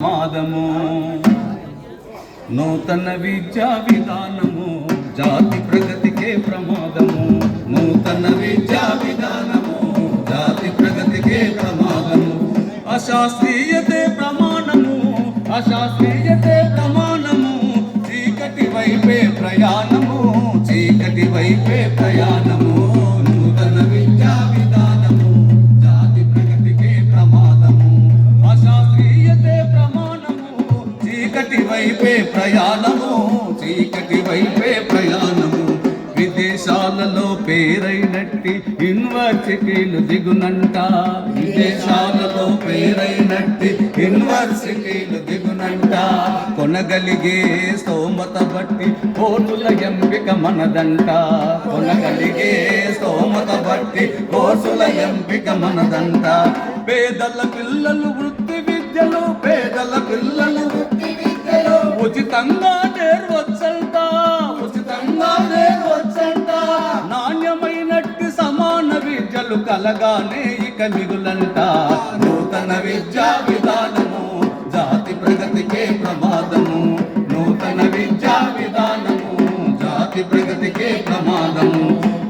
ప్రమాదము నూతన విద్యా విధానము జాతి ప్రగతికే ప్రమాదము. నూతన విద్యా విధానము జాతి ప్రగతికే ప్రమాదము. అశాస్త్రీయతే ప్రమాణము, అశాస్త్రీయతే ప్రమాణము. చీకటి వైపే ప్రయాణము, చీకటి వైపే ప్రయాణము. నూతన విద్యా విధానము జాతి ప్రగతికే ప్రమాదము. అశాస్త్రీయతే ప్రమాణము, చీకటి వైపే ప్రయాణము, చీకటి వైపే ప్రయాణము. విదేశాలలో పేరైనట్టి యూనివర్సిటీలు దిగునంట, విదేశాలలో పేరైనట్టి యూనివర్సిటీలు దిగునంట. కొనగలిగే స్తోమత బట్టి కోర్సుల ఎంపిక మనదంట, కొనగలిగే స్తోమత బట్టి కోర్సుల ఎంపిక మనదంట. పేదల పిల్లలు వృత్తి విద్యలు, పేదల పిల్లలు వృత్తి విద్యలు ఉచితంగా నేర్వచ్చంట, ఉచితంగా నేర్వచ్చంట. నాణ్యమైనట్టి సమాన విద్యలు కలగానే ఇక మిగులంట. నూతన విద్యా విధానము జాతి ప్రగతికే ప్రమాదము. నూతన విద్యా విధానము జాతి ప్రగతికే ప్రమాదము.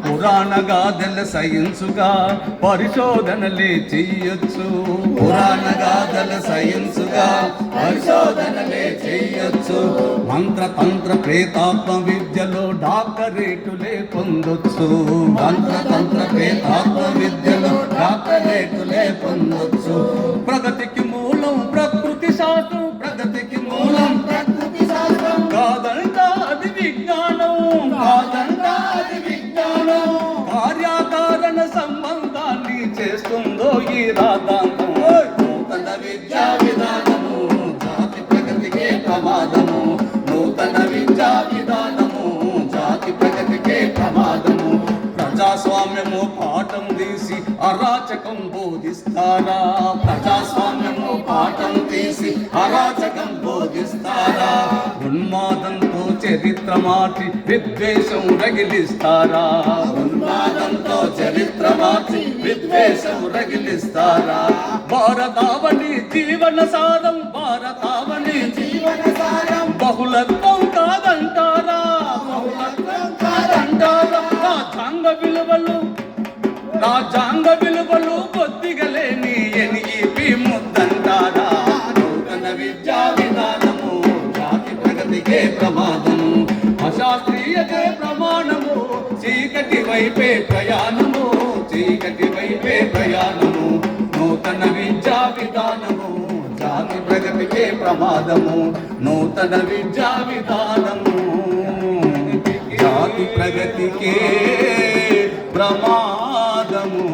పురాణ గాథల సైన్సుగా పరిశోధనలే చెయ్యొచ్చు, పురాణ గాథల సైన్సుగా పరిశోధనలే చెయ్యొచ్చు. మంత్రతంత్ర ప్రేతాత్మ విద్యలో డాక్టరేటులే పొందొచ్చు, మంత్రతంత్ర ప్రేతాత్మ విద్యలో డాక్టరేటులే పొందొచ్చు. ప్రగతికి మూలం ప్రకృతి శాస్త్రం, ప్రగతికి మూలం ప్రకృతి శాస్త్రం. కాదంట అది విజ్ఞానం, కాదంట అది విజ్ఞానం. కార్యాకారణ సంబంధాన్ని చేస్తుందో ఈ రాధాంతం. నూతన విద్యా విధానము జాతి ప్రగతికే ప్రమాదము. నూతన విద్యా విధానము జాతి ప్రగతికే ప్రమాదము. ప్రజాస్వామ్యము పాఠం తీసి అరాచకం బోధిస్తారా, ప్రజాస్వామ్యము పాఠం తీసి అరాచకం బోధిస్తారా. ఉన్మాదంతో చరిత్ర మార్చి విద్వేషం రగిలిస్తారా, ఉన్మాదంతో చరిత్ర మార్చి విద్వేషం రగిలిస్తారా. భారతావని జీవన సారం, భారతావని జీవన సారం. బహుళత్వం కాదంటారా, బహుళత్వం కాదంటారా. రాజ్యాంగ విలువలు, రాజ్యాంగ విలువలు కొద్దిగలేని ఎన్ఈపి ముద్దంటారా. నూతన విద్యా విధానము జాతి ప్రగతికే ప్రమాదము. అశాస్త్రీయతే ప్రమాణము చీకటి వైపే ప్రయాణము, చీకటి వైపే ప్రయాణము. నూతన విద్యా విధానము జాతి ప్రగతికే ప్రమాదము. నూతన విద్యా విధానము జాతి ప్రగతికే ప్రమాదము.